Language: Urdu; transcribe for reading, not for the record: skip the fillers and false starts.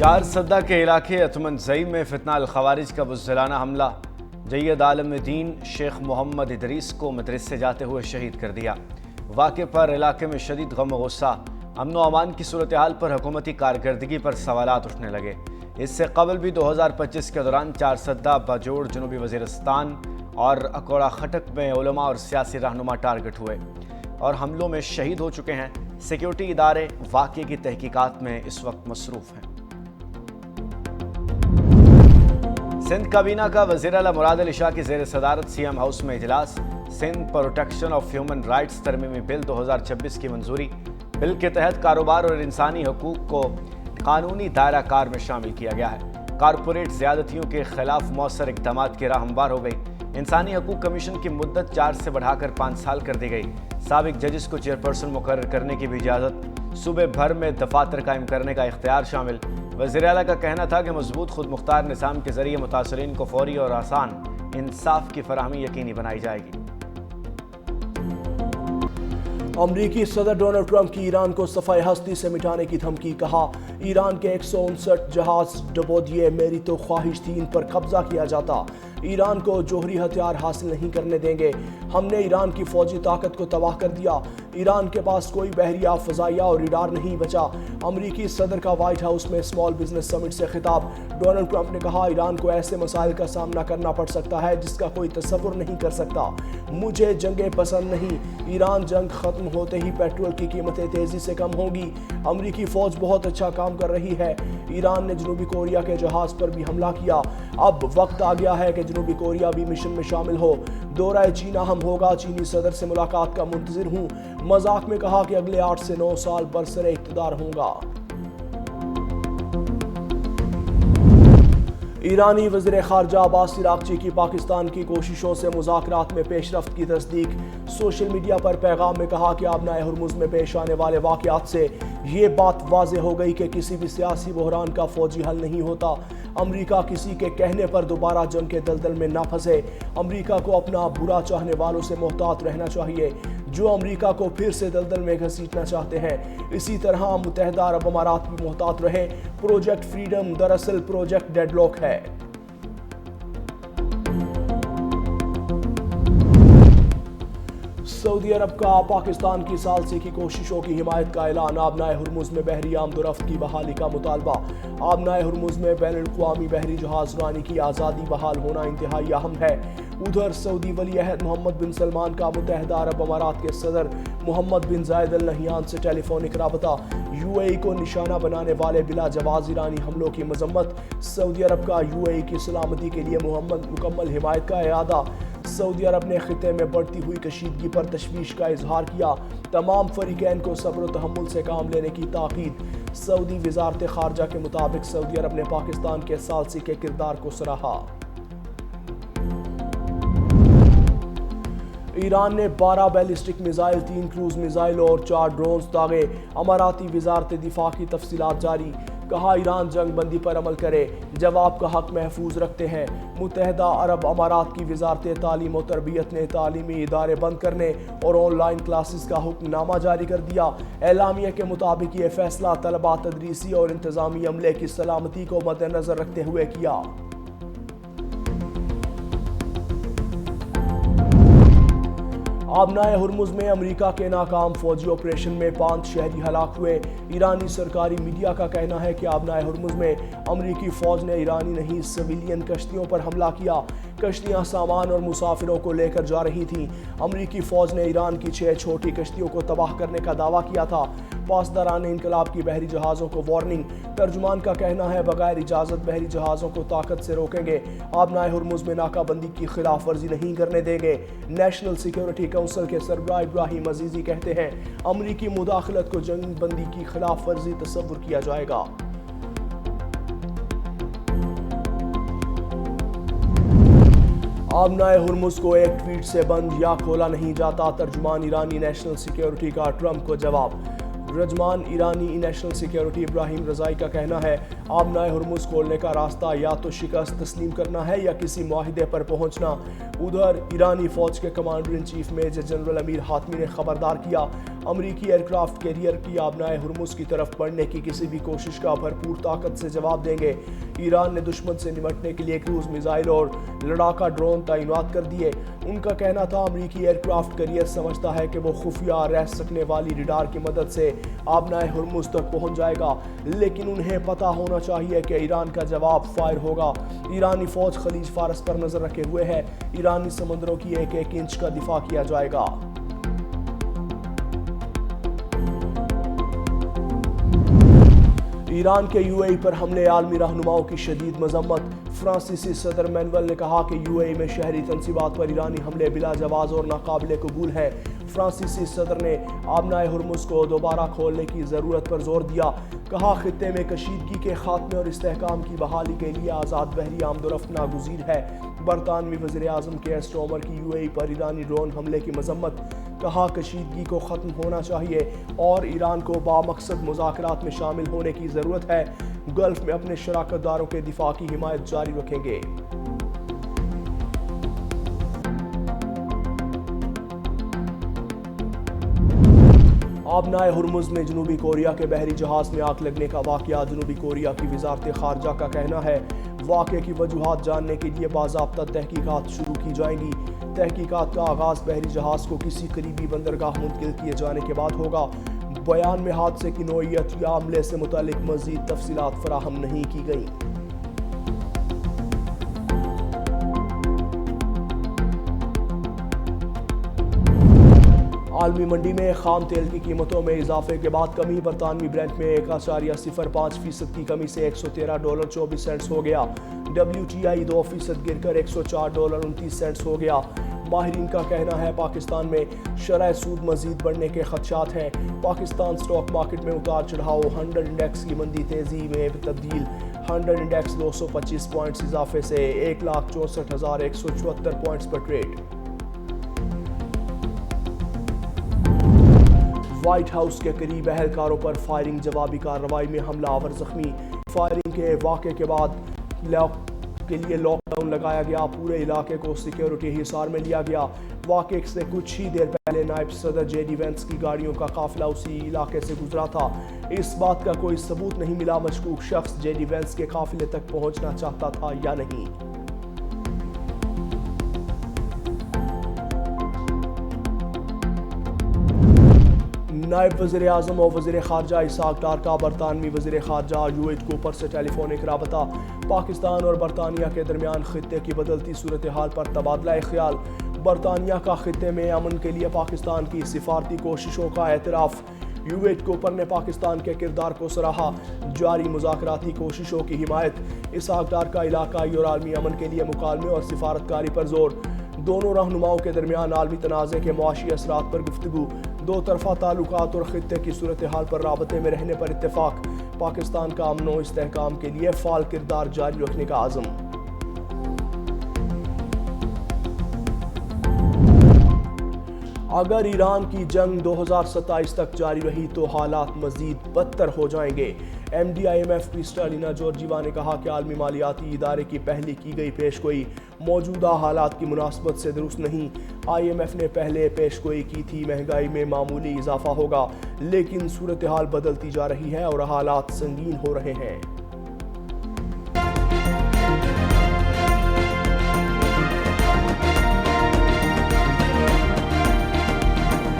چار سدہ کے علاقے اتمنزئی میں فتنہ الخوارج کا بزدلانہ حملہ، جید عالم دین شیخ محمد ادریس کو مدرسے جاتے ہوئے شہید کر دیا۔ واقعے پر علاقے میں شدید غم و غصہ، امن و امان کی صورتحال پر حکومتی کارکردگی پر سوالات اٹھنے لگے۔ اس سے قبل بھی 2025 کے دوران چار سدہ، باجوڑ، جنوبی وزیرستان اور اکوڑا خٹک میں علماء اور سیاسی رہنما ٹارگٹ ہوئے اور حملوں میں شہید ہو چکے ہیں۔ سیکیورٹی ادارے واقعے کی تحقیقات میں اس وقت مصروف ہیں۔ سندھ کابینہ کا وزیر اعلیٰ مراد علی شاہ کی زیر صدارت سی ایم ہاؤس میں اجلاس۔ Sindh protection of human rights ترمیمی بل 2026 کی منظوری۔ بل کے تحت کاروبار اور انسانی حقوق کو قانونی دائرہ کار میں شامل کیا گیا ہے۔ کارپوریٹ زیادتیوں کے خلاف مؤثر اقدامات کی راہ ہموار ہو گئی۔ انسانی حقوق کمیشن کی مدت 4 سے بڑھا کر 5 سال کر دی گئی۔ سابق ججز کو چیئرپرسن مقرر کرنے کی بھی اجازت۔ صوبے بھر میں دفاتر قائم کرنے کا اختیار شامل۔ وزیر اعلیٰ کا کہنا تھا کہ مضبوط خود مختار نظام کے ذریعے متاثرین کو فوری اور آسان انصاف کی فراہمی یقینی بنائی جائے گی۔ امریکی صدر ڈونلڈ ٹرمپ کی ایران کو صفحہ ہستی سے مٹانے کی دھمکی۔ کہا، ایران کے 159 جہاز ڈبو دیے، میری تو خواہش تھی ان پر قبضہ کیا جاتا۔ ایران کو جوہری ہتھیار حاصل نہیں کرنے دیں گے۔ ہم نے ایران کی فوجی طاقت کو تباہ کر دیا۔ ایران کے پاس کوئی بحریہ، فضائیہ اور ریڈار نہیں بچا۔ امریکی صدر کا وائٹ ہاؤس میں اسمال بزنس سمٹ سے خطاب۔ ڈونلڈ ٹرمپ نے کہا، ایران کو ایسے مسائل کا سامنا کرنا پڑ سکتا ہے جس کا کوئی تصور نہیں کر سکتا۔ مجھے جنگیں پسند نہیں۔ ایران جنگ ختم ہوتے ہی پیٹرول کی قیمتیں تیزی سے کم ہوں گی۔ امریکی فوج بہت اچھا کام کر رہی ہے۔ ایران نے جنوبی کوریا کے جہاز پر بھی حملہ کیا۔ اب وقت آ گیا ہے کہ جنوبی کوریا بھی مشن میں شامل ہو۔ دورہ چین اہم ہوگا، چینی صدر سے ملاقات کا منتظر ہوں۔ مذاق میں کہا کہ اگلے 8 سے 9 سال برسر اقتدار ہوں گا۔ ایرانی وزیر خارجہ عباس عراقچی کی پاکستان کی کوششوں سے مذاکرات میں پیش رفت کی تصدیق۔ سوشل میڈیا پر پیغام میں کہا کہ آبنائے ہرمز میں پیش آنے والے واقعات سے یہ بات واضح ہو گئی کہ کسی بھی سیاسی بحران کا فوجی حل نہیں ہوتا۔ امریکہ کسی کے کہنے پر دوبارہ جنگ کے دلدل میں نہ پھنسے۔ امریکہ کو اپنا برا چاہنے والوں سے محتاط رہنا چاہیے جو امریکہ کو پھر سے دلدل میں گھسیٹنا چاہتے ہیں۔ اسی طرح متحدہ عرب امارات بھی محتاط رہے۔ پروجیکٹ فریڈم دراصل پروجیکٹ ڈیڈ لاک ہے۔ سعودی عرب کا پاکستان کی ثالثی کی کوششوں کی حمایت کا اعلان۔ آبنائے ہرمز میں بحری آمد و رفت کی بحالی کا مطالبہ۔ آبنائے ہرمز میں بین الاقوامی بحری جہاز رانی کی آزادی بحال ہونا انتہائی اہم ہے۔ ادھر سعودی ولی عہد محمد بن سلمان کا متحدہ عرب امارات کے صدر محمد بن زائد ال نہیان سے ٹیلی فونک رابطہ۔ یو اے ای کو نشانہ بنانے والے بلا جواز ایرانی حملوں کی مذمت۔ سعودی عرب کا یو اے ای کی سلامتی کے لیے مکمل حمایت کا اعادہ۔ سعودی عرب نے خطے میں بڑھتی ہوئی کشیدگی پر تشویش کا اظہار کیا۔ تمام فریقین کو صبر و تحمل سے کام لینے کی تاکید۔ سعودی وزارت خارجہ کے مطابق سعودی عرب نے پاکستان کے ثالثی کے کردار کو سراہا۔ ایران نے 12 بیلسٹک میزائل، 3 کروز میزائل اور 4 ڈرونز داغے۔ اماراتی وزارت دفاع کی تفصیلات جاری۔ کہا، ایران جنگ بندی پر عمل کرے، جواب کا حق محفوظ رکھتے ہیں۔ متحدہ عرب امارات کی وزارت تعلیم و تربیت نے تعلیمی ادارے بند کرنے اور آن لائن کلاسز کا حکم نامہ جاری کر دیا۔ اعلامیہ کے مطابق یہ فیصلہ طلباء، تدریسی اور انتظامی عملے کی سلامتی کو مد نظر رکھتے ہوئے کیا۔ آبنائے ہرمز میں امریکہ کے ناکام فوجی آپریشن میں 5 شہری ہلاک ہوئے۔ ایرانی سرکاری میڈیا کا کہنا ہے کہ آبنائے ہرمز میں امریکی فوج نے ایرانی نہیں سویلین کشتیوں پر حملہ کیا۔ کشتیاں سامان اور مسافروں کو لے کر جا رہی تھیں۔ امریکی فوج نے ایران کی 6 چھوٹی کشتیوں کو تباہ کرنے کا دعویٰ کیا تھا۔ پاسداران انقلاب کی بحری جہازوں کو وارننگ۔ ترجمان کا کہنا ہے بغیر اجازت بحری جہازوں کو طاقت سے روکیں گے۔ آبنائے ہرمز میں ناکہ بندی کی خلاف ورزی نہیں کرنے دیں گے۔ نیشنل سیکیورٹی کونسل کے سربراہ ابراہیم عزیزی کہتے ہیں، امریکی مداخلت کو جنگ بندی کی خلاف ورزی تصور کیا جائے گا۔ آبنائے ہرمز کو ایک ٹویٹ سے بند یا کھولا نہیں جاتا۔ ترجمان ایرانی نیشنل سیکیورٹی کا ٹرمپ کو جواب۔ رجمان ایرانی نیشنل سیکیورٹی ابراہیم رضائی کا کہنا ہے، آبنائے ہرمز کھولنے کا راستہ یا تو شکست تسلیم کرنا ہے یا کسی معاہدے پر پہنچنا۔ ادھر ایرانی فوج کے commander in chief major general Amir Hatami نے خبردار کیا، امریکی ایئرکرافٹ کیریئر کی آبنائے ہرمز کی طرف بڑھنے کی کسی بھی کوشش کا بھرپور طاقت سے جواب دیں گے۔ ایران نے دشمن سے نمٹنے کے لیے کروز میزائل اور لڑاکا ڈرون تعینات کر دیے۔ ان کا کہنا تھا امریکی ایئرکرافٹ کیریئر سمجھتا ہے کہ وہ خفیہ رہ سکنے والی ریڈار کی مدد سے آبنائے ہرمز تک پہنچ جائے گا، لیکن انہیں پتہ ہونا چاہیے کہ ایران کا جواب فائر ہوگا۔ ایرانی فوج خلیج فارس پر نظر رکھے ہوئے ہے۔ ایرانی سمندروں کی ایک ایک انچ کا دفاع کیا جائے گا۔ ایران کے یو اے ای پر حملے عالمی رہنماؤں کی شدید مذمت۔ فرانسیسی صدر مینول نے کہا کہ یو اے ای میں شہری تنصیبات پر ایرانی حملے بلا جواز اور ناقابل قبول ہیں۔ فرانسیسی صدر نے آبنائے ہرمز کو دوبارہ کھولنے کی ضرورت پر زور دیا۔ کہا خطے میں کشیدگی کے خاتمے اور استحکام کی بحالی کے لیے آزاد بحری آمد و رفت ناگزیر ہے۔ برطانوی وزیر اعظم کیئر سٹارمر کی یو اے ای پر ایرانی ڈرون حملے کی مذمت۔ کہا کشیدگی کو ختم ہونا چاہیے اور ایران کو بامقصد مذاکرات میں شامل ہونے کی ضرورت ہے۔ گلف میں اپنے شراکت داروں کے دفاع کی حمایت جاری رکھیں گے۔ آبنائے ہرمز میں جنوبی کوریا کے بحری جہاز میں آگ لگنے کا واقعہ۔ جنوبی کوریا کی وزارت خارجہ کا کہنا ہے واقعے کی وجوہات جاننے کے لیے باضابطہ تحقیقات شروع کی جائیں گی۔ تحقیقات کا آغاز بحری جہاز کو کسی قریبی بندرگاہ منتقل کیے جانے کے بعد ہوگا۔ بیان میں حادثے کی نوعیت یا عملے سے متعلق مزید تفصیلات فراہم نہیں کی گئیں۔ عالمی منڈی میں خام تیل کی قیمتوں میں اضافے کے بعد کمی۔ برطانوی برنٹ میں 1.05% کی کمی سے $113.24 ہو گیا۔ WTI 2% گر کر $104.29 ہو گیا۔ ماہرین کا کہنا ہے پاکستان میں شرح سود مزید بڑھنے کے خدشات ہیں۔ پاکستان سٹاک مارکیٹ میں اتار چڑھاؤ۔ 100 انڈیکس کی مندی تیزی میں تبدیل۔ 100 انڈیکس 225 پوائنٹس اضافے سے 1,64,174 پوائنٹس پر ٹریڈ۔ وائٹ ہاؤس کے قریب اہلکاروں پر فائرنگ۔ جوابی کارروائی میں حملہ آور زخمی۔ فائرنگ کے واقعے کے بعد کے لیے لاک ڈاؤن لگایا گیا۔ پورے علاقے کو سیکیورٹی حصار میں لیا گیا۔ واقعے سے کچھ ہی دیر پہلے نائب صدر جے ڈی وینس کی گاڑیوں کا قافلہ اسی علاقے سے گزرا تھا۔ اس بات کا کوئی ثبوت نہیں ملا مشکوک شخص جے ڈی وینس کے قافلے تک پہنچنا چاہتا تھا یا نہیں۔ نائب وزیر اعظم اور وزیر خارجہ اسحاق ڈار کا برطانوی وزیر خارجہ ایوٹ کوپر سے ٹیلی فونک رابطہ۔ پاکستان اور برطانیہ کے درمیان خطے کی بدلتی صورتحال پر تبادلہ خیال۔ برطانیہ کا خطے میں امن کے لیے پاکستان کی سفارتی کوششوں کا اعتراف۔ ایوٹ کوپر نے پاکستان کے کردار کو سراہا۔ جاری مذاکراتی کوششوں کی حمایت۔ اسحاق ڈار کا علاقائی اور عالمی امن کے لیے مکالمے اور سفارتکاری پر زور۔ دونوں رہنماؤں کے درمیان عالمی تنازع کے معاشی اثرات پر گفتگو۔ دو طرفہ تعلقات اور خطے کی صورتحال پر رابطے میں رہنے پر اتفاق۔ پاکستان کا امن و استحکام کے لیے فعال کردار جاری رکھنے کا عزم۔ اگر ایران کی جنگ 2027 تک جاری رہی تو حالات مزید بدتر ہو جائیں گے۔ M D I M F Kristalina Georgieva نے کہا کہ عالمی مالیاتی ادارے کی پہلی کی گئی پیشگوئی موجودہ حالات کی مناسبت سے درست نہیں۔ آئی ایم ایف نے پہلے پیشگوئی کی تھی مہنگائی میں معمولی اضافہ ہوگا، لیکن صورتحال بدلتی جا رہی ہے اور حالات سنگین ہو رہے ہیں۔